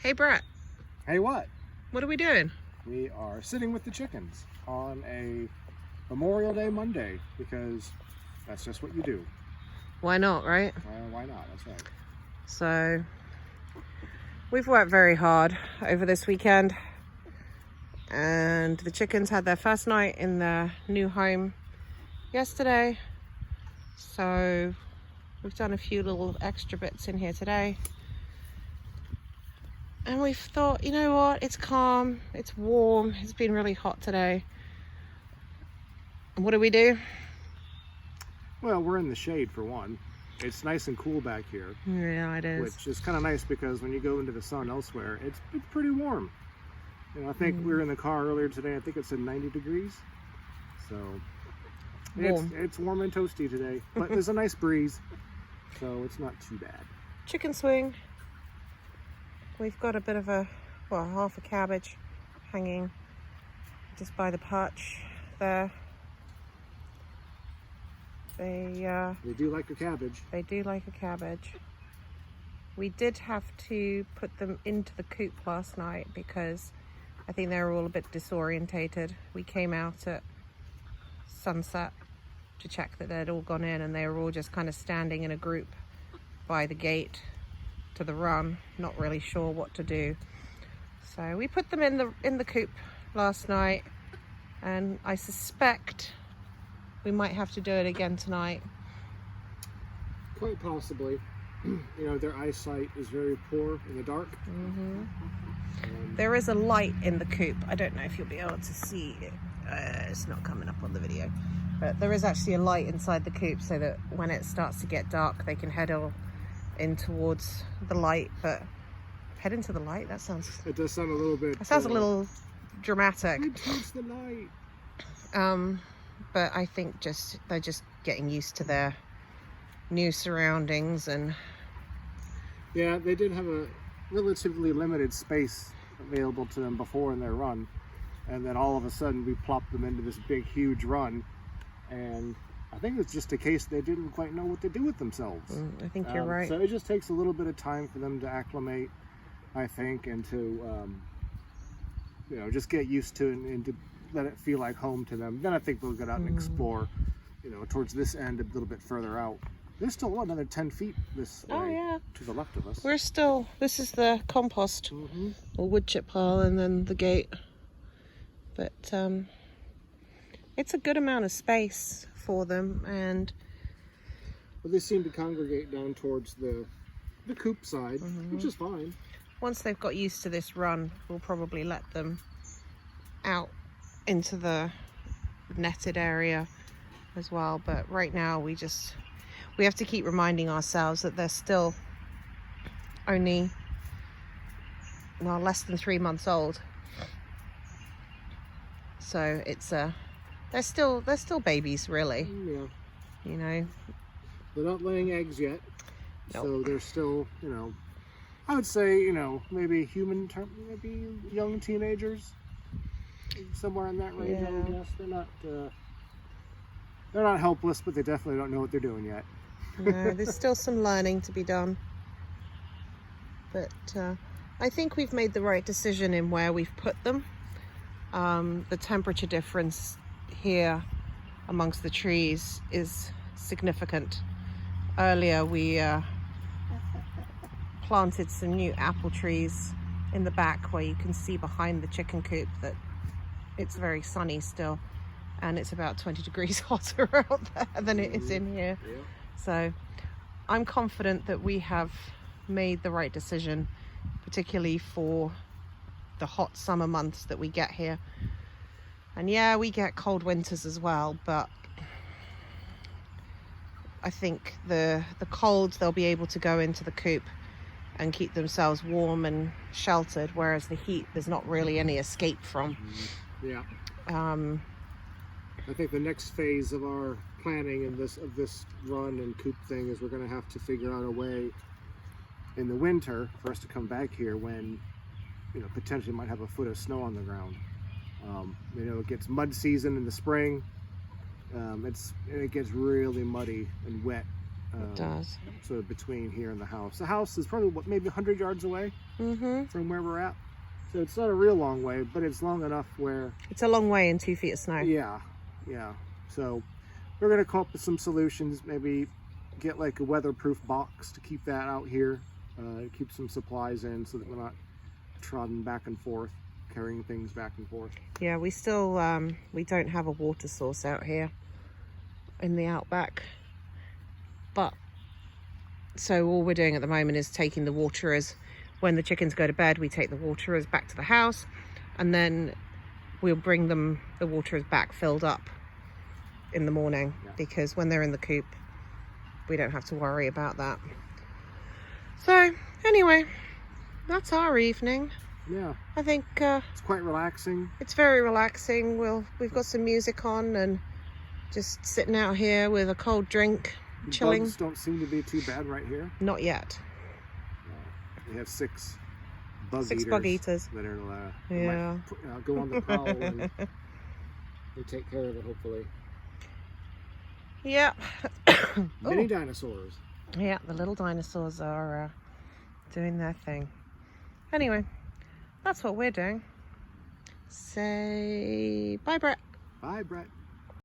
Hey Brett, Hey, what? what are we doing? We are sitting with the chickens on a Memorial Day Monday because that's just what you do. Why not, right? Why not? That's right. So, we've worked very hard over this weekend and the chickens had their first night in their new home yesterday. So, we've done a few little extra bits in here today. And we've thought, you know what, it's calm, it's warm, it's been really hot today. And what do? Well, we're in the shade for one. It's nice and cool back here. Yeah, it is. Which is kind of nice because when you go into the sun elsewhere, it's pretty warm. You know, I think we were in the car earlier today, I think it said 90 degrees. So, it's warm and toasty today, but there's a nice breeze, so it's not too bad. Chicken swing. We've got a bit of half a cabbage hanging just by the perch there. They do like a cabbage. They do like a cabbage. We did have to put them into the coop last night because I think they were all a bit disorientated. We came out at sunset to check that they'd all gone in, and they were all just kind of standing in a group by the gate to the run, not really sure what to do. So we put them in the coop last night, and I suspect we might have to do it again tonight. Quite possibly. You know, their eyesight is very poor in the dark. There is a light in the coop. I don't know if you'll be able to see it. It's not coming up on the video, but there is actually a light inside the coop so that when it starts to get dark they can head in towards the light. But head into the light, that sounds... It does sound a little bit... That sounds a little dramatic. Head towards the light. But I think they're just getting used to their new surroundings. And yeah, they did have a relatively limited space available to them before in their run, and then all of a sudden we plopped them into this big huge run, and I think it's just a case they didn't quite know what to do with themselves. I think you're right. So it just takes a little bit of time for them to acclimate, I think, and to you know, just get used to it and to let it feel like home to them. Then I think they'll get out and explore, you know, towards this end a little bit further out. There's still another 10 feet this way to the left of us. This is the compost or wood chip pile, and then the gate. But it's a good amount of space for them, and well, they seem to congregate down towards the coop side, which is fine. Once they've got used to this run, we'll probably let them out into the netted area as well. But right now we have to keep reminding ourselves that they're still only less than 3 months old. So it's they're still babies, really. Yeah. You know, they're not laying eggs yet. Nope. So they're still, you know, I would say, you know, maybe maybe young teenagers, somewhere in that range. I would guess they're not helpless, but they definitely don't know what they're doing yet. There's still some learning to be done, but I think we've made the right decision in where we've put them. The temperature difference here amongst the trees is significant. Earlier we planted some new apple trees in the back where you can see behind the chicken coop that it's very sunny still, and it's about 20 degrees hotter out there than it is in here. Yeah. So I'm confident that we have made the right decision, particularly for the hot summer months that we get here. And yeah, we get cold winters as well, but I think the cold, they'll be able to go into the coop and keep themselves warm and sheltered, whereas the heat there's not really any escape from. Yeah. I think the next phase of our planning of this run and coop thing is we're going to have to figure out a way in the winter for us to come back here when, you know, potentially might have a foot of snow on the ground. You know, it gets mud season in the spring. It gets really muddy and wet It does. So between here and the house is probably maybe 100 yards away from where we're at. So it's not a real long way, but it's long enough where it's a long way in 2 feet of snow. Yeah. So we're gonna come up with some solutions. Maybe get like a weatherproof box to keep that out here, keep some supplies in, so that we're not trotting back and forth, carrying things back and forth. Yeah, we still we don't have a water source out here in the outback, but so all we're doing at the moment is taking the waterers. When the chickens go to bed, we take the waterers back to the house, and then we'll bring them the waterers back filled up in the morning, because when they're in the coop we don't have to worry about that. So anyway, that's our evening. Yeah, I think it's quite relaxing. It's very relaxing. We've got some music on and just sitting out here with a cold drink, chilling. Bugs don't seem to be too bad right here. Not yet. We have six bug eaters that are might, go on the prowl and they take care of it, hopefully. Yeah. Mini dinosaurs. Yeah, the little dinosaurs are doing their thing. Anyway, that's what we're doing. Say bye, Brett. Bye, Brett.